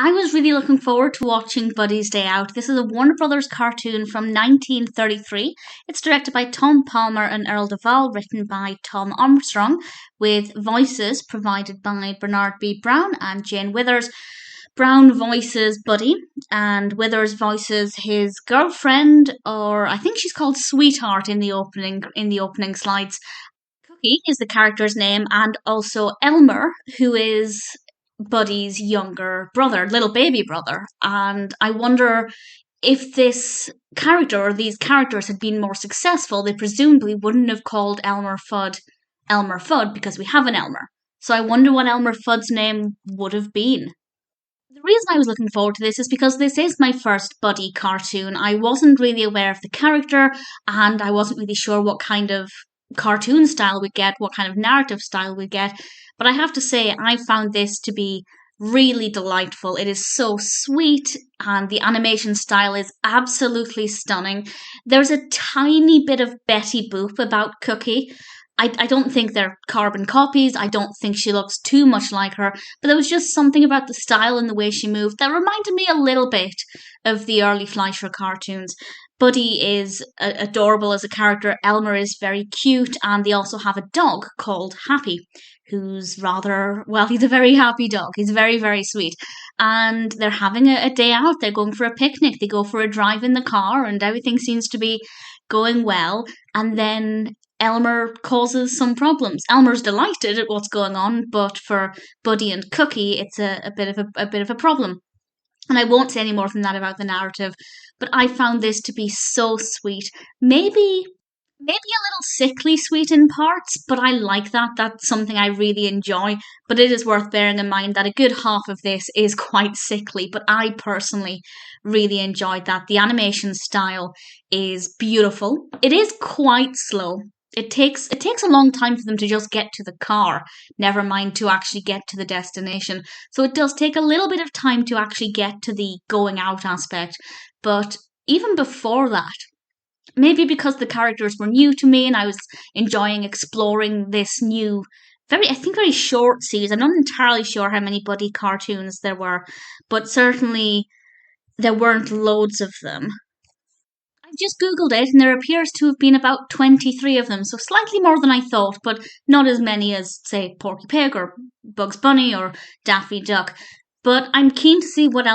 I was really looking forward to watching Buddy's Day Out. This is a Warner Brothers cartoon from 1933. It's directed by Tom Palmer and Earl Duvall, written by Tom Armstrong, with voices provided by Bernard B. Brown and Jane Withers. Brown voices Buddy, and Withers voices his girlfriend, or I think she's called Sweetheart in the opening slides. Cookie is the character's name, and also Elmer, who is Buddy's younger brother, little baby brother. And I wonder if this character or these characters had been more successful, they presumably wouldn't have called Elmer Fudd because we have an Elmer. So I wonder what Elmer Fudd's name would have been. The reason I was looking forward to this is because this is my first Buddy cartoon. I wasn't really aware of the character, and I wasn't really sure what kind of cartoon style we'd get, what kind of narrative style we'd get. But I have to say, I found this to be really delightful. It is so sweet, and the animation style is absolutely stunning. There's a tiny bit of Betty Boop about Cookie. I don't think they're carbon copies. I don't think she looks too much like her. But there was just something about the style and the way she moved that reminded me a little bit of the early Fleischer cartoons. Buddy is adorable as a character. Elmer is very cute. And they also have a dog called Happy, who's he's a very happy dog. He's very, very sweet. And they're having a day out. They're going for a picnic. They go for a drive in the car, and everything seems to be going well. And then Elmer causes some problems. Elmer's delighted at what's going on, but for Buddy and Cookie, it's a bit of a problem. And I won't say any more than that about the narrative, but I found this to be so sweet. Maybe a little sickly sweet in parts, but I like that. That's something I really enjoy. But it is worth bearing in mind that a good half of this is quite sickly, but I personally really enjoyed that. The animation style is beautiful. It is quite slow. It takes a long time for them to just get to the car, never mind to actually get to the destination. So it does take a little bit of time to actually get to the going out aspect. But even before that, maybe because the characters were new to me and I was enjoying exploring this new, very short series. I'm not entirely sure how many Buddy cartoons there were, but certainly there weren't loads of them. I just googled it and there appears to have been about 23 of them, so slightly more than I thought, but not as many as, say, Porky Pig or Bugs Bunny or Daffy Duck. But I'm keen to see what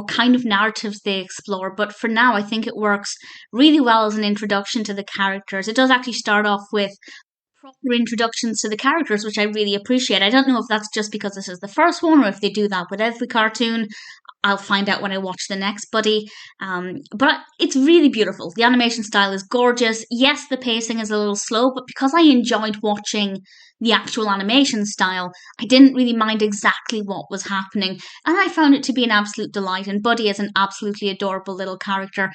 kind of narratives they explore. But for now, I think it works really well as an introduction to the characters. It does actually start off with proper introductions to the characters, which I really appreciate. I don't know if that's just because this is the first one or if they do that with every cartoon. I'll find out when I watch the next Buddy. But it's really beautiful. The animation style is gorgeous. Yes, the pacing is a little slow, but because I enjoyed watching the actual animation style, I didn't really mind exactly what was happening. And I found it to be an absolute delight. And Buddy is an absolutely adorable little character.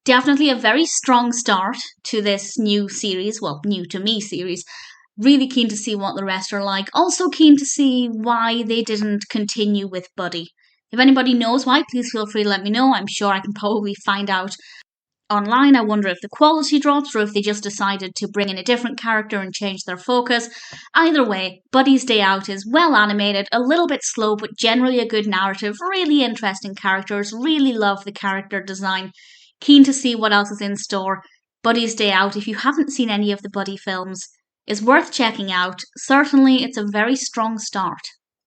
Definitely a very strong start to this new series. Well, new to me series. Really keen to see what the rest are like. Also keen to see why they didn't continue with Buddy. If anybody knows why, please feel free to let me know. I'm sure I can probably find out online. I wonder if the quality drops or if they just decided to bring in a different character and change their focus. Either way, Buddy's Day Out is well animated, a little bit slow, but generally a good narrative, really interesting characters, really love the character design. Keen to see what else is in store. Buddy's Day Out, if you haven't seen any of the Buddy films, is worth checking out. Certainly, it's a very strong start.